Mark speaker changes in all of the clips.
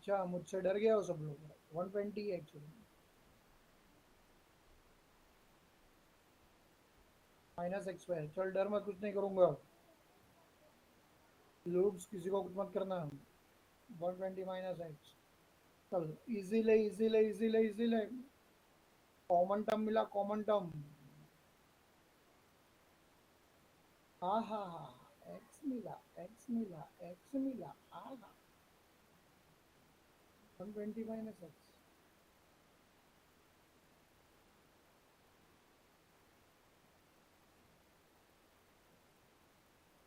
Speaker 1: अच्छा मुझसे डर गया हो सब लोग। 120 है एक्चुअली। -x²। चल डर मत, कुछ नहीं करूंगा। लूप्स किसी को कुछ मत करना। 120 -x। चल इजी ले इजी ले इजी ले इजी ले। कॉमन टर्म मिला, कॉमन टर्म। हाँ हाँ हाँ, एक्स मिला, एक्स मिला, एक्स मिला। हाँ हाँ, 120 -x।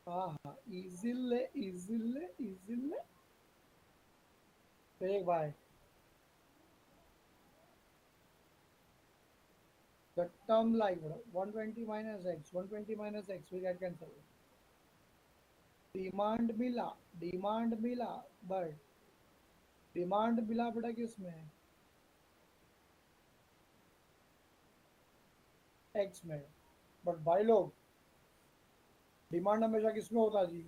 Speaker 1: हाँ हाँ, इजी ले इजी ले इजी ले। एक भाई, the term like 120 -x, 120 -x, we get cancel. Demand मिला, डिमांड मिला, बट डिमांड मिला बेटा किसमें? एक्स में। बट भाई लोग, डिमांड हमेशा किसमें होता जी?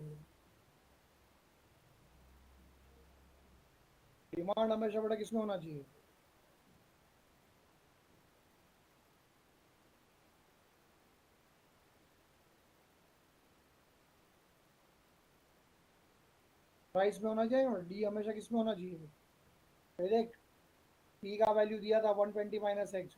Speaker 1: डिमांड हमेशा बेटा किसमें होना चाहिए? प्राइस में होना चाहिए। और डी हमेशा किसमें होना चाहिए? ये देख, पी का वैल्यू दिया था 120 -x,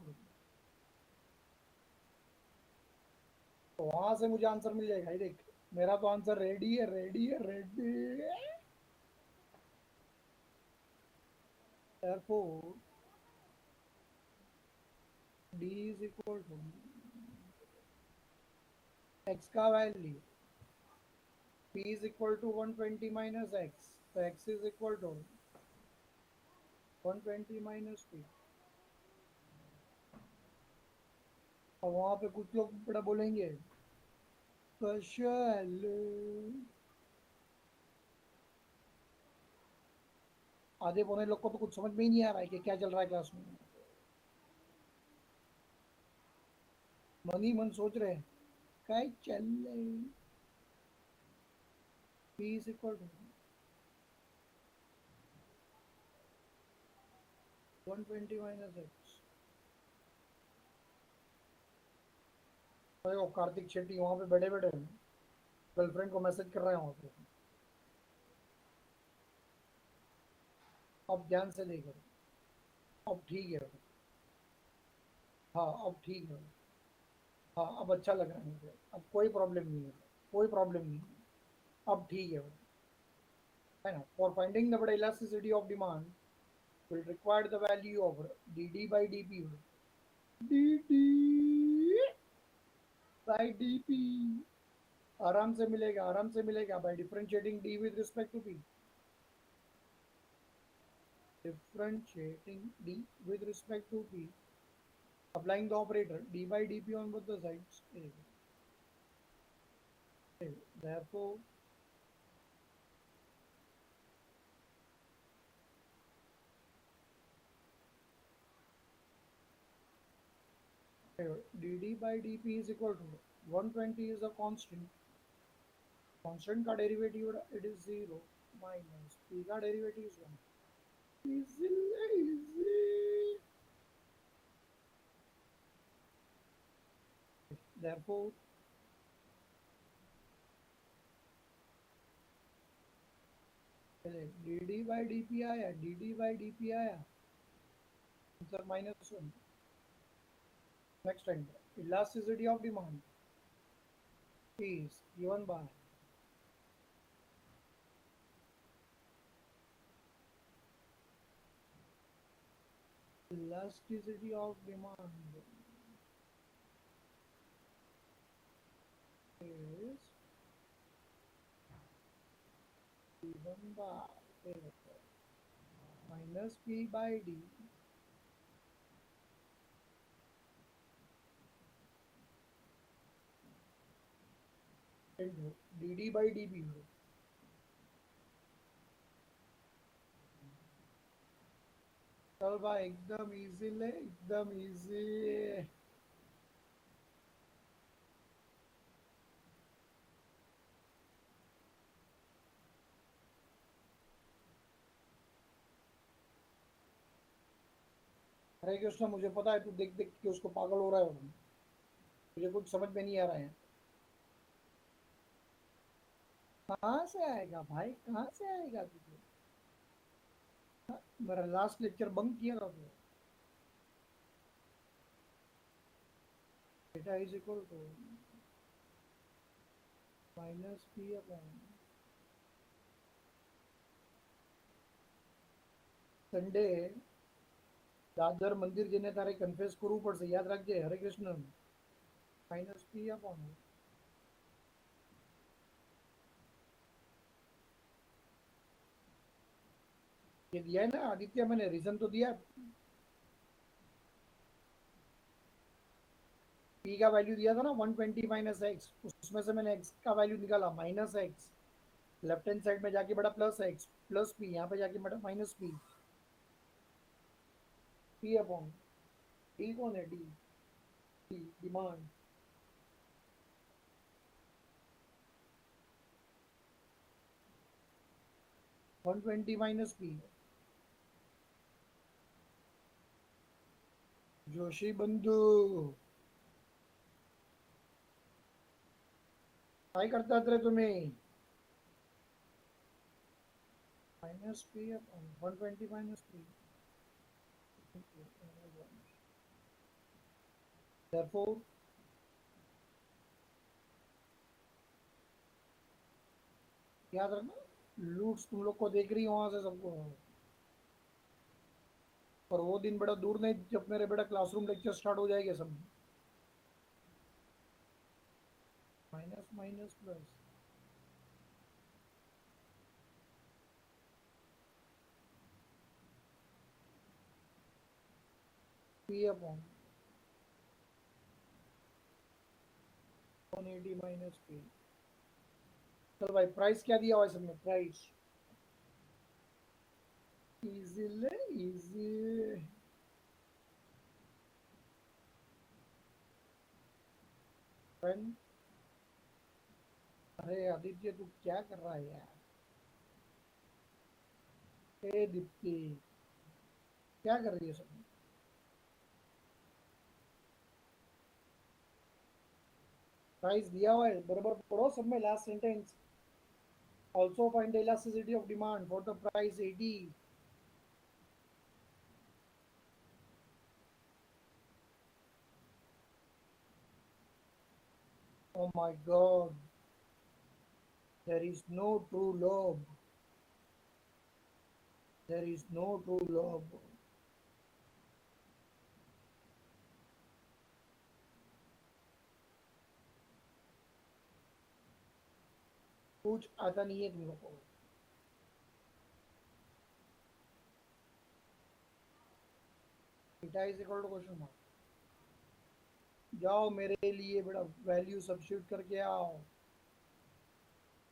Speaker 1: तो वहां से मुझे आंसर मिल जाएगा। ये देख, मेरा तो आंसर रेडी है, रेडी है, रेडी है। therefore d is equal to x का value p is equal to 120 -x, तो x is equal to 120 -p। और वहां पे कुछ लोग बड़ा बोलेंगे कशल। आधे पौने लोग को तो कुछ समझ में ही नहीं आ रहा है कि क्या चल रहा है क्लास में। मन ही मन सोच रहे हैं क्या चल रहा है। p is equal to 120 -x। देखो कार्तिक शेट्टी वहां पे बैठे बैठे गर्लफ्रेंड को मैसेज कर रहे हैं वहां पे। अब ध्यान से देखो। अब ठीक है। हाँ अब ठीक है। हाँ अब अच्छा लग रहा है मुझे, अब कोई प्रॉब्लम नहीं है। कोई प्रॉब्लम नहीं है। अब ठीक है ना? For finding the elasticity of demand will require the value of D D by D P. D D by D P आराम से मिलेगा, आराम से मिलेगा by differentiating D with respect to P. Differentiating d with respect to p, applying the operator d by dp on both the sides. Therefore, dd by dp is equal to 120 is a constant. Constant का derivative it is 0 minus p का derivative is 1. Easy, easy. Therefore, dd by dp आया, dd by dp आया, answer -1. Next time, elasticity of demand is given by elasticity of demand is given by minus p by d into dd by dp. चल भाई एकदम easy ले, एकदम easy. हरे कृष्ण, मुझे पता है तू देख देख के उसको पागल हो रहा है, मुझे कुछ समझ में नहीं आ रहा है। कहाँ से आएगा भाई, कहाँ से आएगा तुझे? मेरा लास्ट लेक्चर बंक किया था तू। Theta is equal to minus P upon Sunday Dadar मंदिर जेने तारे कन्फेस करવું પડશે, યાદ રાખજે હરે કૃષ્ણ। माइनस पी अपॉन ये दिया है ना आदित्य, मैंने रीजन तो दिया। पी का वैल्यू दिया था ना 120 माइनस एक्स, उसमें से मैंने एक्स का वैल्यू निकाला minus x, left hand side में जाके बड़ा प्लस एक्स प्लस पी, यहाँ पे जाके बड़ा minus P. P upon D कौन है? D, D demand. 120 minus P. Joshi बंधु काय करतात रे तुम्ही? Minus P upon 120 minus P. therefore याद रखना, लूट्स तुम लोग को देख रही हो वहां से सबको। पर वो दिन बड़ा दूर नहीं जब मेरे बेटा क्लासरूम लेक्चर स्टार्ट हो जाएंगे सब। Minus minus plus P upon 180 minus P. चल भाई, प्राइस क्या दिया हुआ है सबने? प्राइस इजी ले, इजी। अरे आदित्य, तू क्या कर रहा है यार? ए दीप्ति, क्या कर रही है सब? प्राइस दिया हुआ है, बराबर पढ़ो सब में last sentence. Also find the elasticity of demand for the price 80। Oh my God, there is no true love. There is no true love. कुछ आता नहीं है तुम लोग को। Theta is equal to question mark. जाओ मेरे लिए बड़ा वैल्यू सब्स्टिट्यूट करके आओ।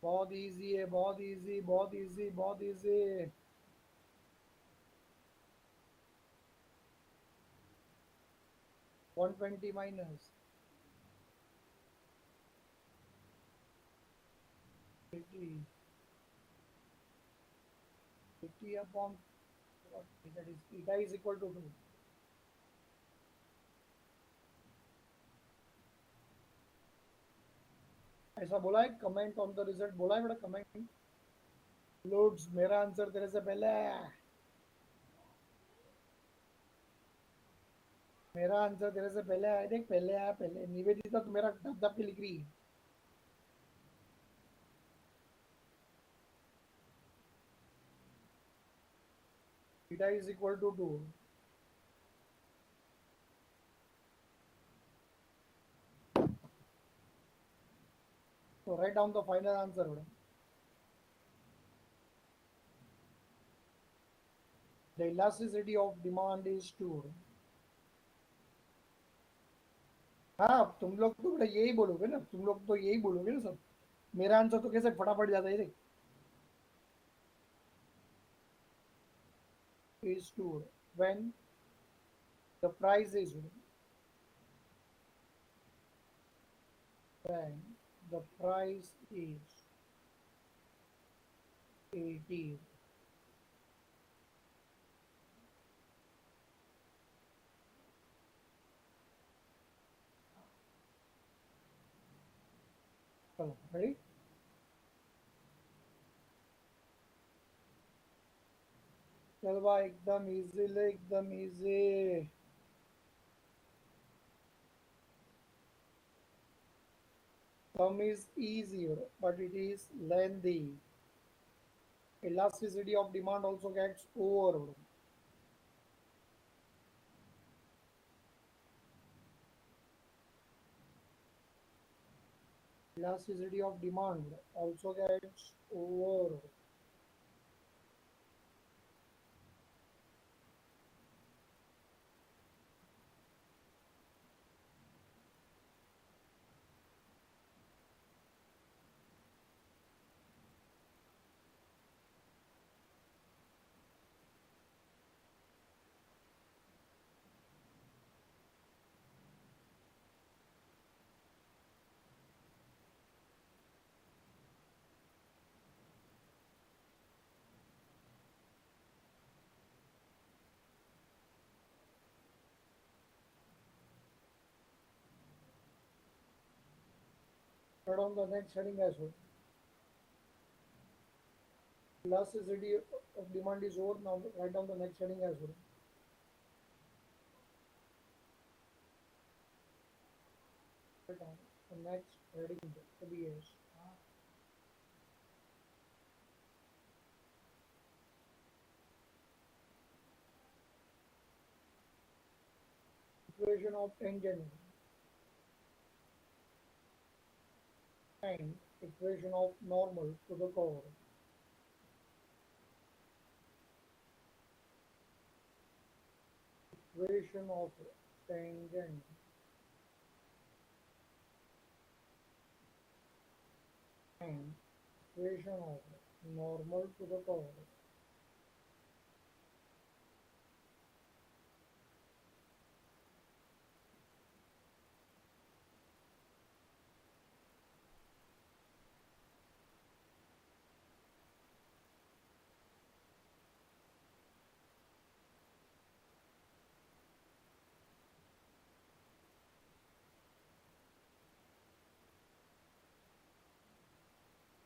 Speaker 1: बहुत इजी है, बहुत इजी, बहुत इजी, बहुत easy. 120 minus 80, 80 upon that is theta is equal to 2। ऐसा बोला है, कमेंट ऑन द रिजल्ट बोला है बेटा, कमेंट। लोड्स, मेरा आंसर तेरे से पहले आया। मेरा आंसर तेरे से पहले आया, देख पहले आया, पहले। निवेदिता तो मेरा दब दब के लिख रही है। Theta is equal to 2। So write down the final answer. The elasticity of demand is 2। हाँ, तुम लोग तो बेटा यही बोलोगे ना, तुम लोग तो यही बोलोगे ना सब। मेरा आंसर तो कैसे फटाफट जाता है देख। Is 2 when the price is when the price is 80। चलो रेडी, चल भाई एकदम इजी ले, एकदम easy. Sum is easier, but it is lengthy. Elasticity of demand also gets over. Elasticity of demand also gets over. Write on the next heading as well. Elasticity of demand is over. Now write down the next heading as well. Write down the next heading to be is equation of tangent and equation of normal to the curve. Equation of tangent and equation of normal to the curve.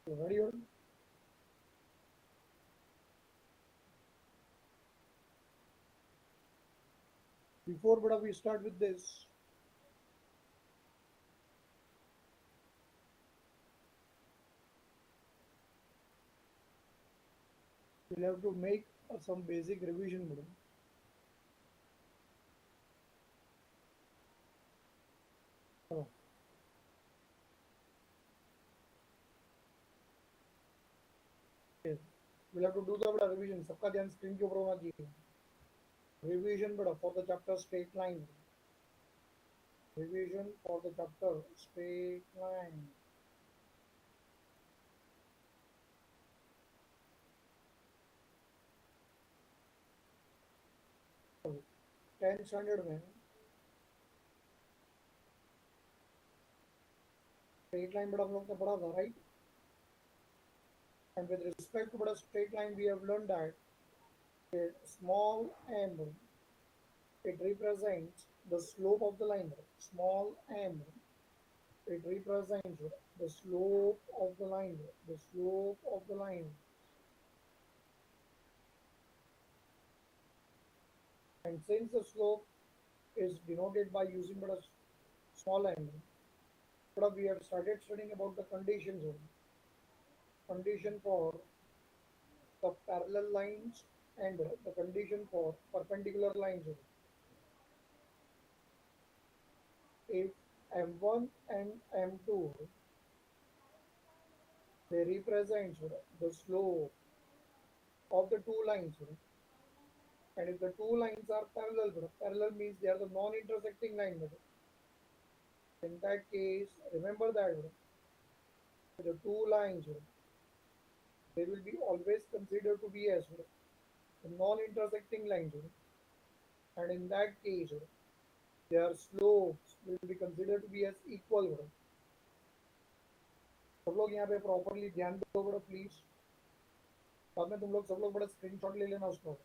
Speaker 1: Ready? Before but we start with this, we'll have to make some basic revision. Madam. Oh. Yes. We'll have to do the revision. सबका ध्यान screen के ऊपर होना चाहिए. Revision बड़ा for the chapter straight line. Revision for the chapter straight line. So, 10th standard में straight line बड़ा हम लोग ने पढ़ा था, right? And with respect to a straight line, we have learned that a small m, it represents the slope of the line. Small m, it represents the slope of the line. The slope of the line. And since the slope is denoted by using but a small m, but we have started studying about the conditions. Condition for the parallel lines and the condition for perpendicular lines. If m1 and m2, they represent the slope of the two lines, and if the two lines are parallel, parallel means they are the non-intersecting line. In that case, remember that the two lines, they will be always considered to be as the non-intersecting lines, and in that case, their slopes will be considered to be as equal. सब लोग यहाँ पे properly ध्यान दो बड़ा please. बाद में तुम लोग सब लोग बड़ा स्क्रीनशॉट ले लेना उसको.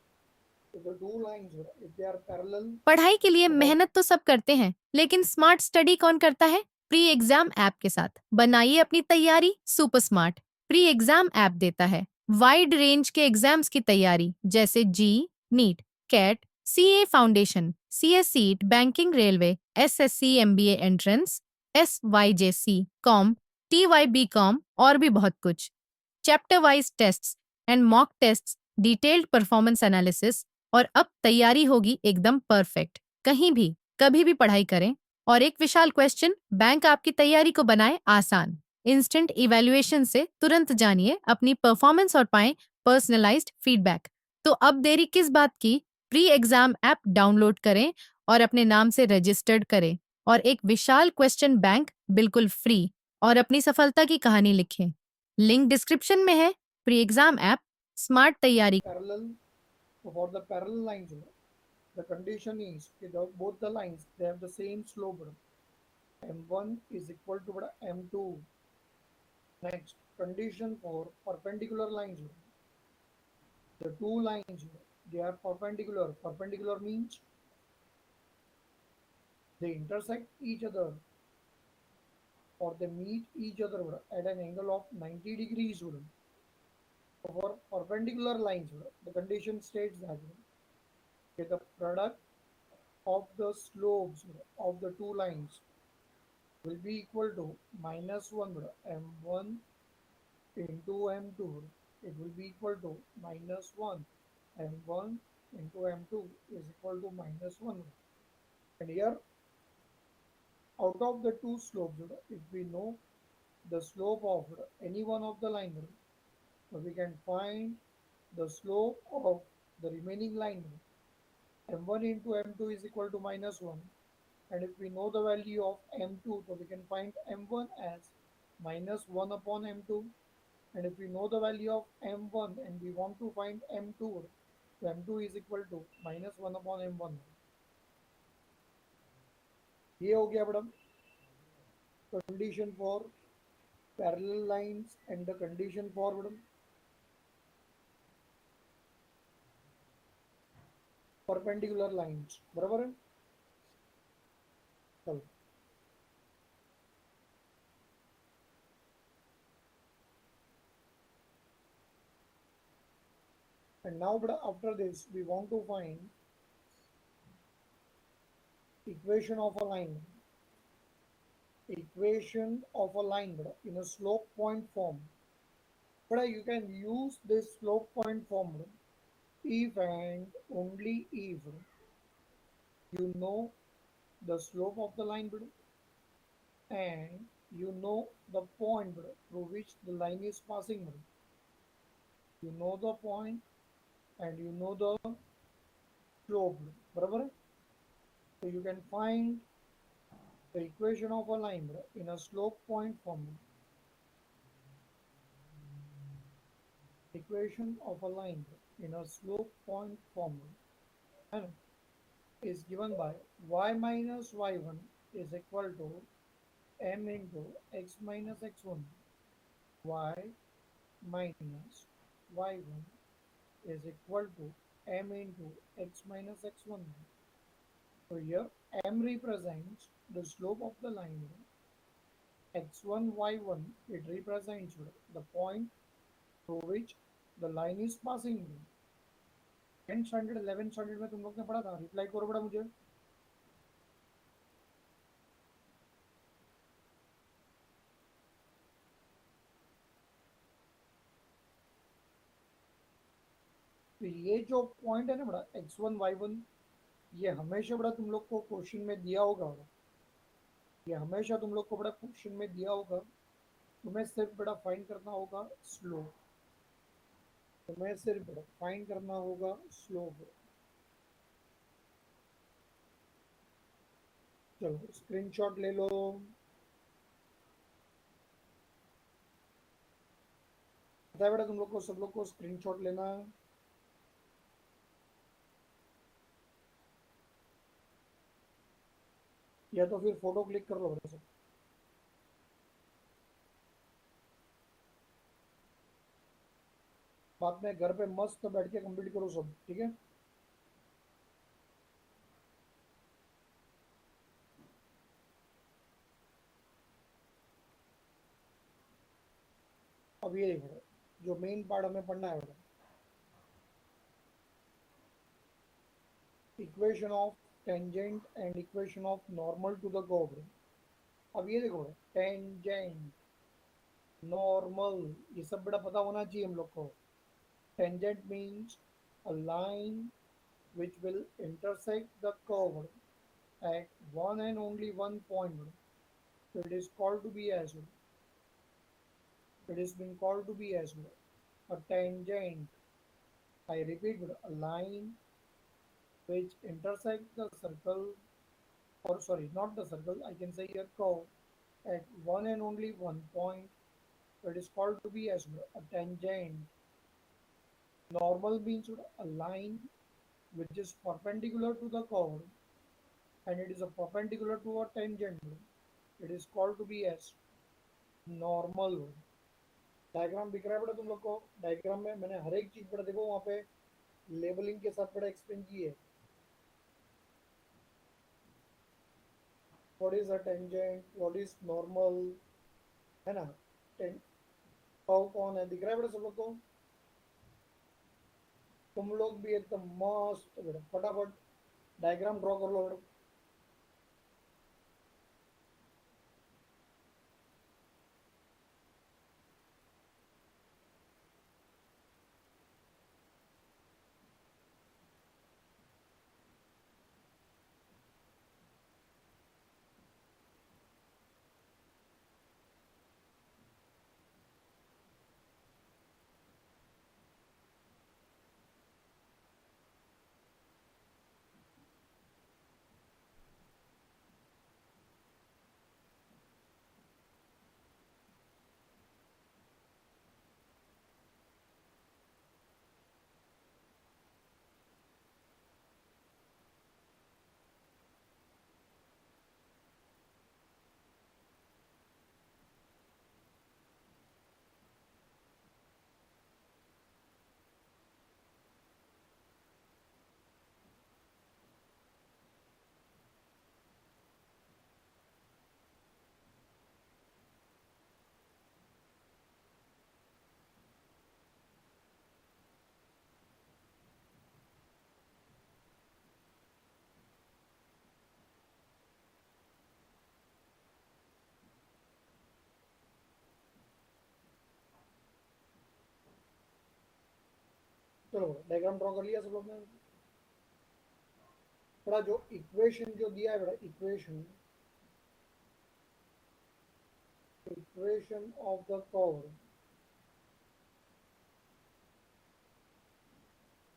Speaker 1: The two lines, if they are parallel.
Speaker 2: पढ़ाई के लिए मेहनत तो सब करते हैं, लेकिन स्मार्ट स्टडी कौन करता है? प्री एग्जाम ऐप के साथ। बनाइए अपनी तैयारी super smart. Pre exam app देता है वाइड रेंज के एग्जाम्स की तैयारी, जैसे JEE, NEET, CAT, CA foundation, CS seat, banking, railway, SSC MBA entrance, SYJC com, TYB com और भी बहुत कुछ। Chapter wise tests and mock tests, detailed performance analysis, और अब तैयारी होगी एकदम परफेक्ट। कहीं भी कभी भी पढ़ाई करें। और एक विशाल क्वेश्चन बैंक आपकी तैयारी को बनाए आसान। इंस्टेंट इवैल्यूएशन से तुरंत जानिए अपनी परफॉर्मेंस और पाएं पर्सनलाइज्ड फीडबैक। तो अब देरी किस बात की? प्री एग्जाम ऐप डाउनलोड करें और अपने नाम से रजिस्टर्ड करें और एक विशाल क्वेश्चन बैंक बिल्कुल फ्री और अपनी सफलता की कहानी लिखें। लिंक डिस्क्रिप्शन में है। प्री एग्जाम ऐप स्मार्ट तैयारी।
Speaker 1: Parallel, for the parallel lines, the condition is both the lines they have the same slope. M1 is equal to M2. Next, condition for perpendicular lines. The two lines they are perpendicular. Perpendicular means they intersect each other or they meet each other at an angle of 90 degrees. For perpendicular lines, the condition states that the product of the slopes of the two lines will be equal to -1 m1 into m2. It will be equal to -1 m1 into m2 is equal to -1. And here, out of the two slopes, if we know the slope of any one of the lines, we can find the slope of the remaining line. M1 into M2 is equal to -1. And if we know the value of M2, so we can find M1 as -1 upon M2. And if we know the value of M1 and we want to find M2, so M2 is equal to -1 upon M1. ये हो गया madam condition for parallel lines and the condition for madam perpendicular lines. बराबर है? चलो, and now after this we want to find equation of a line. Equation of a line in a slope point form. But you can use this slope point form if and only if you know the slope of the line and you know the point through which the line is passing. You know the point and you know the slope. बराबर है? So you can find the equation of a line in a slope point form. Equation of a line in a slope point form is given by y minus y1 is equal to m into x minus x1. Y minus y1 is equal to m into x minus x1. So here m represents the slope of the line. X1, y1, it represents the point through which the line is passing. 10 standard 11 standard में तुम लोग ने पढ़ा था, reply करो बड़ा मुझे। तो ये जो पॉइंट है ना बड़ा x1 y1, ये हमेशा बड़ा तुम लोग को क्वेश्चन में दिया होगा बड़ा, ये हमेशा तुम लोग को बड़ा क्वेश्चन में दिया होगा। तुम्हें सिर्फ बड़ा फाइंड करना होगा स्लोप। तुम्हें सिर्फ बड़ा फाइंड करना होगा स्लोप। चलो स्क्रीनशॉट ले लो। पता है बेटा तुम लोग को, सब लोग को स्क्रीनशॉट लेना है। या तो फिर फोटो क्लिक कर लो बेटा सब। बाद में घर पे मस्त बैठ के कंप्लीट करो सब, ठीक है? अब ये देखो जो मेन पार्ट हमें पढ़ना है बेटा, equation of tangent and equation of normal to the curve. अब ये देखो टेंजेंट, नॉर्मल, ये सब बड़ा पता होना चाहिए हम लोग को। Tangent means a line which will intersect the curve at one and only one point. It is called to be as well. It is been called to be as well. A tangent, I repeat, a line which intersects the circle, or sorry, not the circle, I can say a curve at one and only one point. It is called to be as well. A tangent. Normal means a line which is perpendicular to the curve and it is a perpendicular to a tangent. It is called to be as normal. Diagram दिख रहा है बेटा तुम लोग को? Diagram में मैंने हर एक चीज बेटा देखो वहां पे लेबलिंग के साथ बेटा एक्सप्लेन की है। What is a tangent, what is normal, है ना? कर्व कौन है दिख रहा है बेटा सब लोग को? तुम लोग भी एकदम मस्त बेटा फटाफट डायग्राम ड्रॉ कर लो बेटा। चलो डायग्राम ड्रॉ कर लिया सब लोग ने? बड़ा जो इक्वेशन जो दिया है बेटा, equation equation of the curve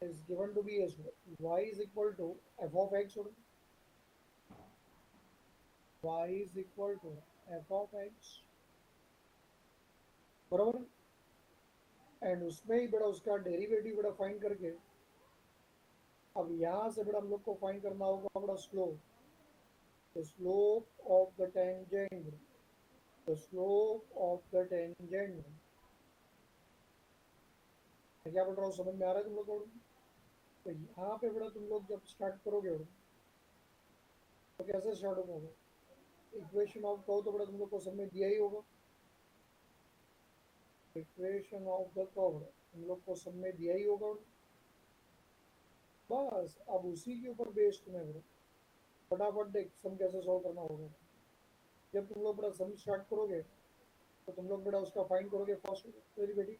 Speaker 1: is given to be as y is equal to f of x or y is equal to f of x, बराबर। एंड उसमें ही बड़ा उसका डेरिवेटिव बड़ा फाइंड करके अब यहाँ से बड़ा हम लोग को फाइंड करना होगा बड़ा slope, the slope of the tangent, the slope of the tangent. क्या बोल रहा हूँ समझ में आ रहा है तुम लोग को? तो यहाँ पे बड़ा तुम लोग जब स्टार्ट करोगे तो कैसे स्टार्ट होगा? इक्वेशन ऑफ कर्व तो बड़ा तुम लोग को सब में दिया ही होगा। इक्वेशन ऑफ द कर्व तुम लोग को सब में दिया ही होगा। बस अब उसी के ऊपर बेस्ड तुम्हें बड़ा फटाफट देख सम कैसे सॉल्व करना होगा। जब तुम लोग बड़ा सम स्टार्ट करोगे तो तुम लोग बड़ा उसका फाइंड करोगे फर्स्ट डेरिवेटिव।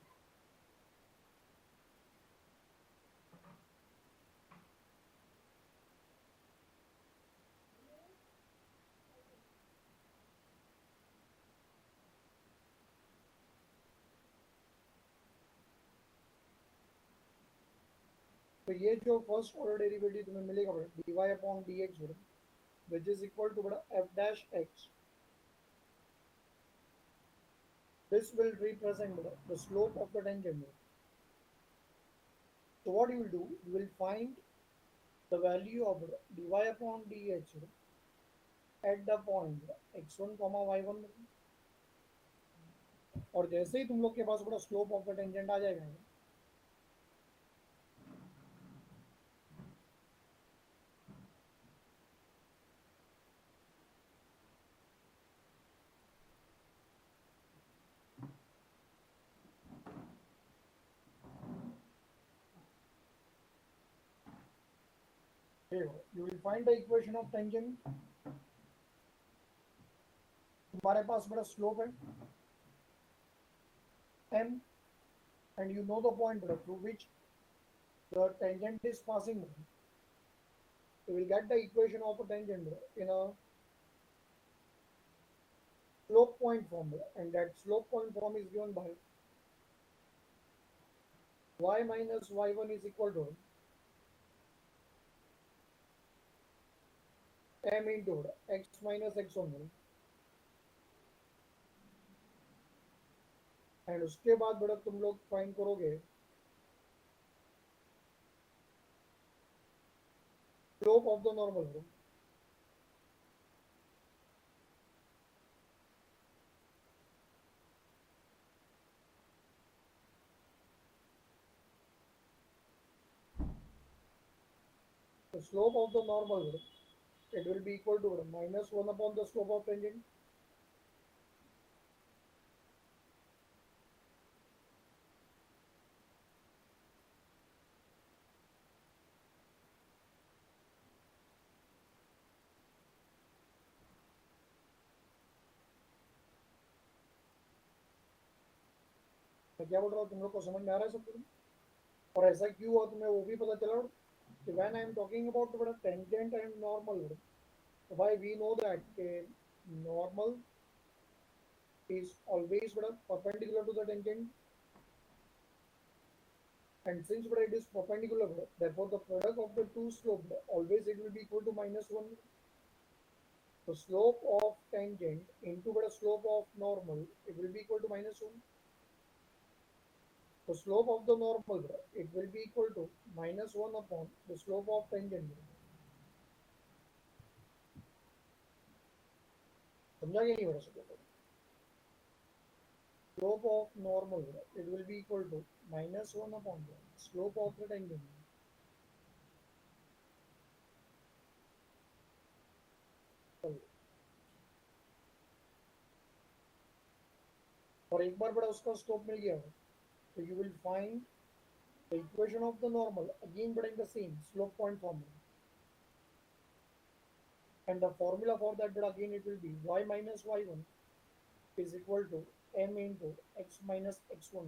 Speaker 1: तो ये जो फर्स्ट ऑर्डर डेरिवेटिव तुम्हें मिलेगा बड़ा dy अपॉन dx बड़ा which is equal to बड़ा f dash x, this will represent बड़ा the slope of the tangent। so what you will do, you will find the value of dy upon dx at the point x1 y1, और जैसे ही तुम लोग के पास बड़ा slope of the tangent आ जाएगा Here you will find the equation of tangent. तुम्हारे पास बड़ा slope है m, and you know the point through which the tangent is passing. You will get the equation of a tangent in a slope point form, and that slope point form is given by y minus y1 is equal to m into x minus x1, and उसके बाद बड़ा तुम लोग find करोगे slope of the normal. The slope of the normal, it will be equal to minus 1 upon the slope of tangent. मैं क्या बोल रहा हूँ, तुम लोग को समझ में आ रहा है सब कुछ? और ऐसा क्यों हुआ तुम्हें वो भी पता चला कि when I am talking about tangent and normal, why we know that normal is always perpendicular to the tangent, and since it is perpendicular, therefore the product of the two slopes always it will be equal to minus 1. The slope of tangent into slope of normal, it will be equal to minus 1. The slope of the normal, it will be equal to minus 1 upon the slope of tangent. समझा क्या नहीं बड़ा सब? Slope of normal, it will be equal to minus 1 upon the slope of the tangent. और एक बार बड़ा उसका slope मिल गया, so you will find the equation of the normal again but in the same slope point formula, and the formula for that but again it will be y minus y1 is equal to m into x minus x1.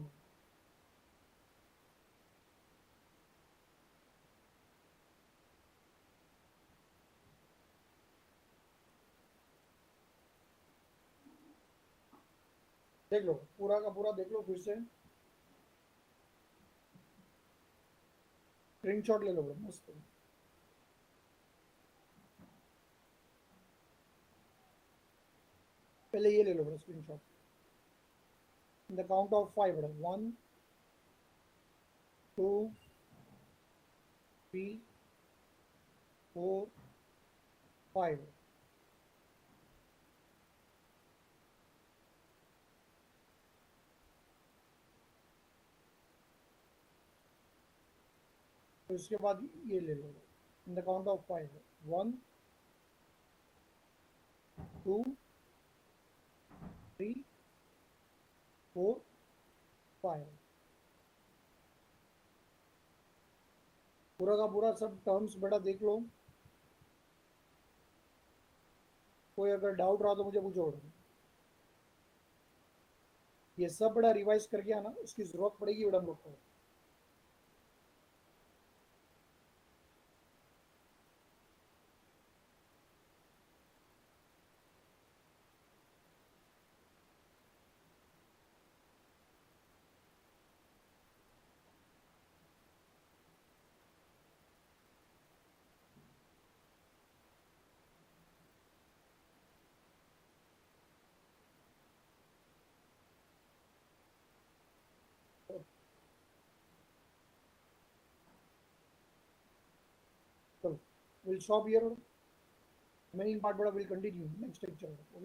Speaker 1: देख लो पूरा का पूरा, देख लो फिर से, screenshot ले लो मस्त. पहले ये ले लो screenshot. In the count of 5, 1 2 3 4 5. तो इसके बाद ये ले लो. In the count of 5, 1 2 3 4 5. पूरा का पूरा सब टर्म्स बेटा देख लो. कोई अगर डाउट रहा तो मुझे पूछो. ये सब बड़ा रिवाइज करके आना, उसकी जरूरत पड़ेगी बेटा हम लोग को. चलो, we'll stop here. Remaining part will continue next lecture. Okay.